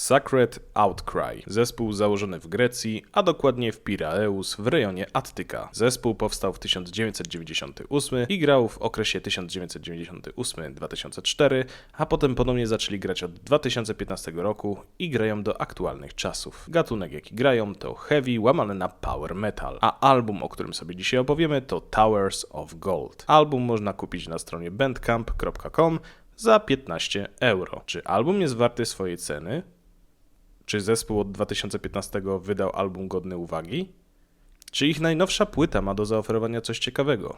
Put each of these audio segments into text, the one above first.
Sacred Outcry. Zespół założony w Grecji, a dokładnie w Piraeus w rejonie Attyka. Zespół powstał w 1998 i grał w okresie 1998-2004, a potem ponownie zaczęli grać od 2015 roku i grają do aktualnych czasów. Gatunek jaki grają to heavy łamane na power metal, a album, o którym sobie dzisiaj opowiemy, to Towers of Gold. Album można kupić na stronie bandcamp.com za 15 euro. Czy album jest warty swojej ceny? Czy zespół od 2015 wydał album godny uwagi? Czy ich najnowsza płyta ma do zaoferowania coś ciekawego?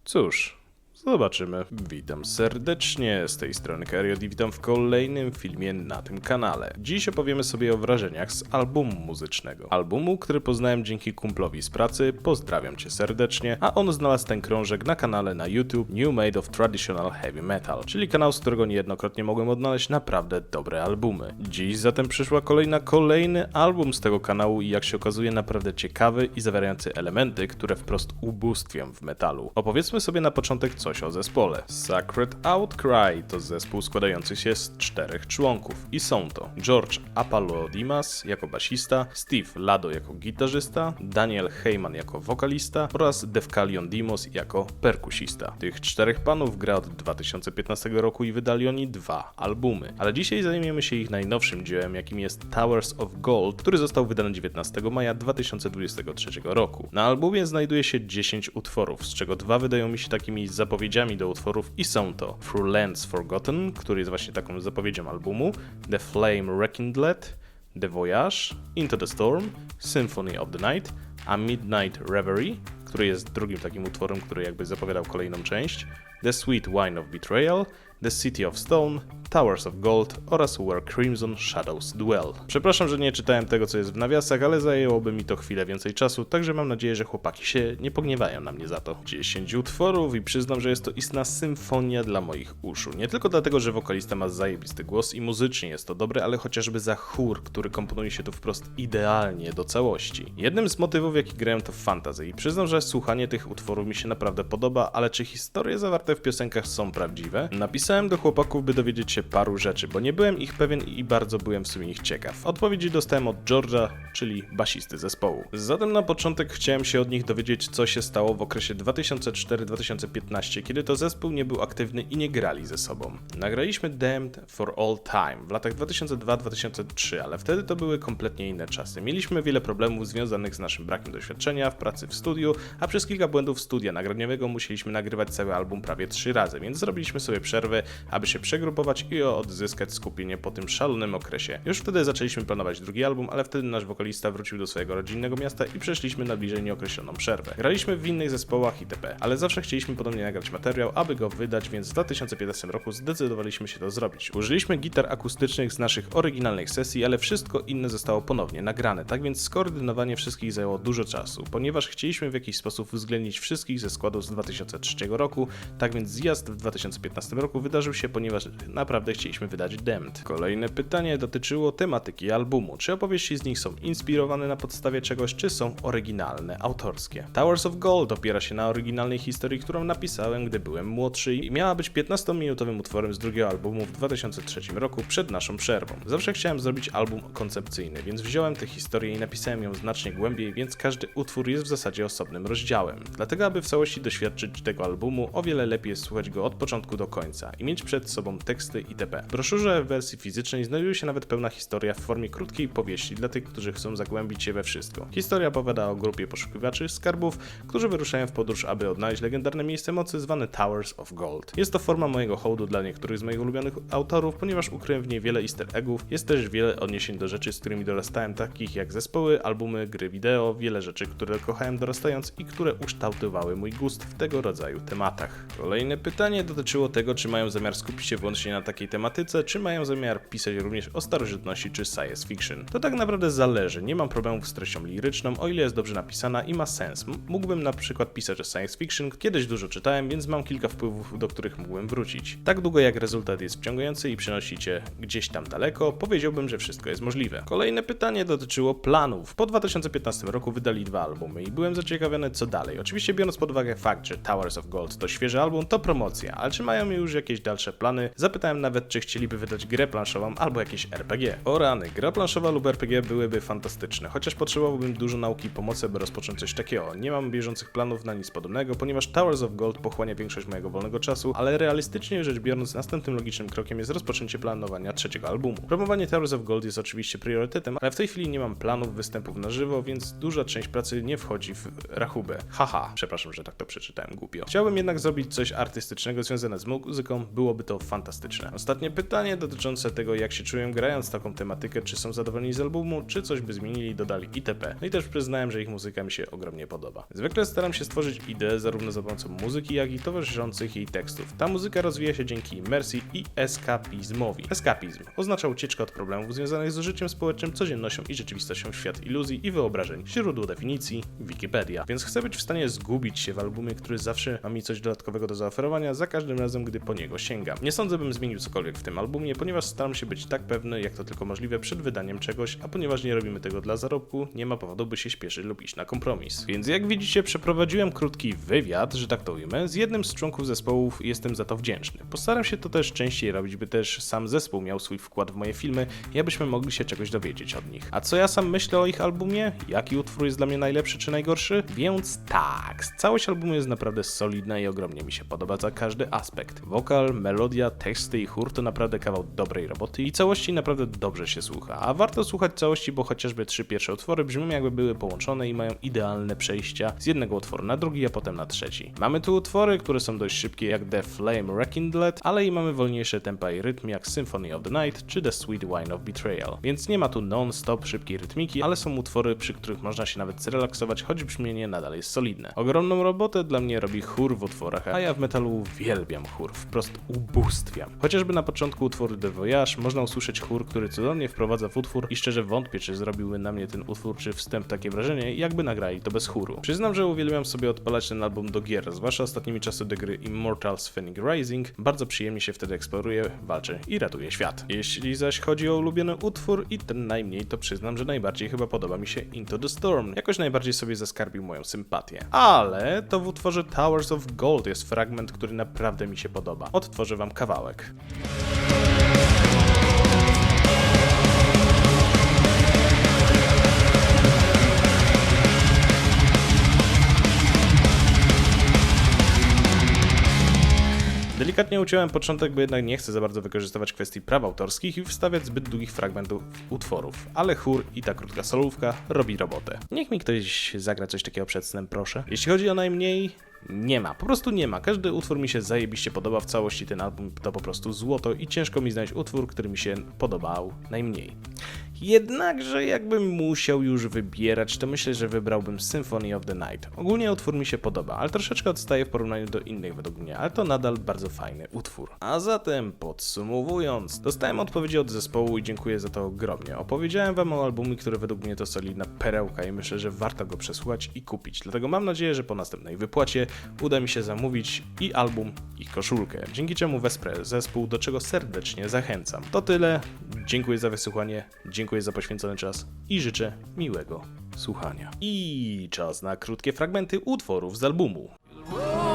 Cóż, zobaczymy. Witam serdecznie, z tej strony Kariot i witam w kolejnym filmie na tym kanale. Dziś opowiemy sobie o wrażeniach z albumu muzycznego. Albumu, który poznałem dzięki kumplowi z pracy, pozdrawiam cię serdecznie, a on znalazł ten krążek na kanale na YouTube New Made of Traditional Heavy Metal, czyli kanał, z którego niejednokrotnie mogłem odnaleźć naprawdę dobre albumy. Dziś zatem przyszła kolejny album z tego kanału i jak się okazuje naprawdę ciekawy i zawierający elementy, które wprost ubóstwiam w metalu. Opowiedzmy sobie na początek coś o zespole. Sacred Outcry to zespół składający się z 4 członków i są to George Apallodimas jako basista, Steve Lado jako gitarzysta, Daniel Heyman jako wokalista oraz Defkalion Dimos jako perkusista. Tych 4 panów gra od 2015 roku i wydali oni 2 albumy. Ale dzisiaj zajmiemy się ich najnowszym dziełem, jakim jest Towers of Gold, który został wydany 19 maja 2023 roku. Na albumie znajduje się 10 utworów, z czego 2 wydają mi się takimi zapowiedziami do utworów i są to Through Lands Forgotten, który jest właśnie taką zapowiedzią albumu, The Flame Rekindled, The Voyage, Into the Storm, Symphony of the Night, A Midnight Reverie, który jest drugim takim utworem, który jakby zapowiadał kolejną część, The Sweet Wine of Betrayal, The City of Stone, Towers of Gold oraz Where Crimson Shadows Dwell. Przepraszam, że nie czytałem tego, co jest w nawiasach, ale zajęłoby mi to chwilę więcej czasu, także mam nadzieję, że chłopaki się nie pogniewają na mnie za to. 10 utworów i przyznam, że jest to istna symfonia dla moich uszu. Nie tylko dlatego, że wokalista ma zajebisty głos i muzycznie jest to dobre, ale chociażby za chór, który komponuje się tu wprost idealnie do całości. Jednym z motywów, jaki grałem, to fantasy i przyznam, że słuchanie tych utworów mi się naprawdę podoba, ale czy historie zawarte w piosenkach są prawdziwe? Napisałem do chłopaków, by dowiedzieć się paru rzeczy, bo nie byłem ich pewien i bardzo byłem w sumie ich ciekaw. Odpowiedzi dostałem od George'a, czyli basisty zespołu. Zatem na początek chciałem się od nich dowiedzieć, co się stało w okresie 2004-2015, kiedy to zespół nie był aktywny i nie grali ze sobą. Nagraliśmy Damned for All Time w latach 2002-2003, ale wtedy to były kompletnie inne czasy. Mieliśmy wiele problemów związanych z naszym brakiem doświadczenia w pracy w studiu, a przez kilka błędów studia nagraniowego musieliśmy nagrywać cały album prawie 3 razy, więc zrobiliśmy sobie przerwę, aby się przegrupować i odzyskać skupienie po tym szalonym okresie. Już wtedy zaczęliśmy planować drugi album, ale wtedy nasz wokalista wrócił do swojego rodzinnego miasta i przeszliśmy na bliżej nieokreśloną przerwę. Graliśmy w innych zespołach itp., ale zawsze chcieliśmy ponownie nagrać materiał, aby go wydać, więc w 2015 roku zdecydowaliśmy się to zrobić. Użyliśmy gitar akustycznych z naszych oryginalnych sesji, ale wszystko inne zostało ponownie nagrane, tak więc skoordynowanie wszystkich zajęło dużo czasu, ponieważ chcieliśmy w jakiś sposób uwzględnić wszystkich ze składów z 2003 roku, tak więc zjazd w 2015 roku wydarzył się, ponieważ naprawdę chcieliśmy wydać Damned. Kolejne pytanie dotyczyło tematyki albumu. Czy opowieści z nich są inspirowane na podstawie czegoś, czy są oryginalne, autorskie? Towers of Gold opiera się na oryginalnej historii, którą napisałem, gdy byłem młodszy i miała być 15-minutowym utworem z drugiego albumu w 2003 roku przed naszą przerwą. Zawsze chciałem zrobić album koncepcyjny, więc wziąłem tę historię i napisałem ją znacznie głębiej, więc każdy utwór jest w zasadzie osobnym rozdziałem. Dlatego, aby w całości doświadczyć tego albumu, o wiele lepiej jest słuchać go od początku do końca i mieć przed sobą teksty itp. W broszurze w wersji fizycznej znajduje się nawet pełna historia w formie krótkiej powieści dla tych, którzy chcą zagłębić się we wszystko. Historia opowiada o grupie poszukiwaczy skarbów, którzy wyruszają w podróż, aby odnaleźć legendarne miejsce mocy zwane Towers of Gold. Jest to forma mojego hołdu dla niektórych z moich ulubionych autorów, ponieważ ukryłem w niej wiele easter eggów. Jest też wiele odniesień do rzeczy, z którymi dorastałem, takich jak zespoły, albumy, gry wideo, wiele rzeczy, które kochałem dorastając i które ukształtowały mój gust w tego rodzaju tematach. Kolejne pytanie dotyczyło tego, czy mają zamiar skupić się wyłącznie na takiej tematyce, czy mają zamiar pisać również o starożytności czy science fiction. To tak naprawdę zależy, nie mam problemów z treścią liryczną, o ile jest dobrze napisana i ma sens. Mógłbym na przykład pisać o science fiction, kiedyś dużo czytałem, więc mam kilka wpływów, do których mógłbym wrócić. Tak długo jak rezultat jest wciągający i przynosi cię gdzieś tam daleko, powiedziałbym, że wszystko jest możliwe. Kolejne pytanie dotyczyło planów. Po 2015 roku wydali 2 albumy i byłem zaciekawiony, co dalej. Oczywiście biorąc pod uwagę fakt, że Towers of Gold to świeży album, to promocja, ale czy mają już jakieś jakieś dalsze plany. Zapytałem nawet, czy chcieliby wydać grę planszową albo jakieś RPG. O rany, gra planszowa lub RPG byłyby fantastyczne, chociaż potrzebowałbym dużo nauki i pomocy, by rozpocząć coś takiego. Nie mam bieżących planów na nic podobnego, ponieważ Towers of Gold pochłania większość mojego wolnego czasu, ale realistycznie rzecz biorąc, następnym logicznym krokiem jest rozpoczęcie planowania trzeciego albumu. Promowanie Towers of Gold jest oczywiście priorytetem, ale w tej chwili nie mam planów występów na żywo, więc duża część pracy nie wchodzi w rachubę. Haha, przepraszam, że tak to przeczytałem głupio. Chciałbym jednak zrobić coś artystycznego związane z muzyką, byłoby to fantastyczne. Ostatnie pytanie dotyczące tego, jak się czują grając taką tematykę, czy są zadowoleni z albumu, czy coś by zmienili, dodali itp. No i też przyznałem, że ich muzyka mi się ogromnie podoba. Zwykle staram się stworzyć ideę zarówno za pomocą muzyki, jak i towarzyszących jej tekstów. Ta muzyka rozwija się dzięki imersji i eskapizmowi. Eskapizm oznacza ucieczkę od problemów związanych z życiem społecznym, codziennością i rzeczywistością, świat iluzji i wyobrażeń. Źródło definicji Wikipedia. Więc chcę być w stanie zgubić się w albumie, który zawsze ma mi coś dodatkowego do zaoferowania za każdym razem, gdy po niego sięgam. Nie sądzę, bym zmienił cokolwiek w tym albumie, ponieważ staram się być tak pewny, jak to tylko możliwe przed wydaniem czegoś, a ponieważ nie robimy tego dla zarobku, nie ma powodu, by się śpieszyć lub iść na kompromis. Więc jak widzicie, przeprowadziłem krótki wywiad, że tak to ujmę, z jednym z członków zespołów i jestem za to wdzięczny. Postaram się to też częściej robić, by też sam zespół miał swój wkład w moje filmy i abyśmy mogli się czegoś dowiedzieć od nich. A co ja sam myślę o ich albumie? Jaki utwór jest dla mnie najlepszy czy najgorszy? Więc tak, całość albumu jest naprawdę solidna i ogromnie mi się podoba za każdy aspekt. Wokal, melodia, teksty i chór to naprawdę kawał dobrej roboty i całości naprawdę dobrze się słucha. A warto słuchać całości, bo chociażby 3 pierwsze utwory brzmią jakby były połączone i mają idealne przejścia z jednego utworu na drugi, a potem na trzeci. Mamy tu utwory, które są dość szybkie jak The Flame Rekindled, ale i mamy wolniejsze tempa i rytm jak Symphony of the Night czy The Sweet Wine of Betrayal. Więc nie ma tu non-stop szybkiej rytmiki, ale są utwory, przy których można się nawet zrelaksować, choć brzmienie nadal jest solidne. Ogromną robotę dla mnie robi chór w utworach, a ja w metalu uwielbiam chór, wprost ubóstwiam. Chociażby na początku utworu The Voyage można usłyszeć chór, który cudownie wprowadza w utwór i szczerze wątpię, czy zrobiłby na mnie ten utwór czy wstęp takie wrażenie, jakby nagrali to bez chóru. Przyznam, że uwielbiam sobie odpalać ten album do gier, zwłaszcza ostatnimi czasy do gry Immortals Phoenix Rising. Bardzo przyjemnie się wtedy eksploruje, walczy i ratuje świat. Jeśli zaś chodzi o ulubiony utwór i ten najmniej, to przyznam, że najbardziej chyba podoba mi się Into the Storm. Jakoś najbardziej sobie zaskarbił moją sympatię. Ale to w utworze Towers of Gold jest fragment, który naprawdę mi się podoba. Odtworzę wam kawałek. Delikatnie uciąłem początek, bo jednak nie chcę za bardzo wykorzystywać kwestii praw autorskich i wstawiać zbyt długich fragmentów utworów, ale chór i ta krótka solówka robi robotę. Niech mi ktoś zagra coś takiego przed snem, proszę. Jeśli chodzi o najmniej, nie ma, po prostu nie ma. Każdy utwór mi się zajebiście podoba, w całości ten album to po prostu złoto i ciężko mi znaleźć utwór, który mi się podobał najmniej. Jednakże jakbym musiał już wybierać, to myślę, że wybrałbym Symphony of the Night. Ogólnie utwór mi się podoba, ale troszeczkę odstaje w porównaniu do innych według mnie, ale to nadal bardzo fajny utwór. A zatem podsumowując, dostałem odpowiedzi od zespołu i dziękuję za to ogromnie. Opowiedziałem wam o albumie, który według mnie to solidna perełka i myślę, że warto go przesłuchać i kupić. Dlatego mam nadzieję, że po następnej wypłacie uda mi się zamówić i album, i koszulkę, dzięki czemu wesprę zespół, do czego serdecznie zachęcam. To tyle, dziękuję za wysłuchanie, dziękuję za poświęcony czas i życzę miłego słuchania. I czas na krótkie fragmenty utworów z albumu. Run!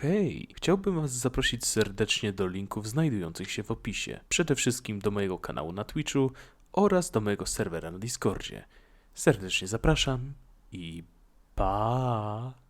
Hej, chciałbym Was zaprosić serdecznie do linków znajdujących się w opisie. Przede wszystkim do mojego kanału na Twitchu oraz do mojego serwera na Discordzie. Serdecznie zapraszam i pa!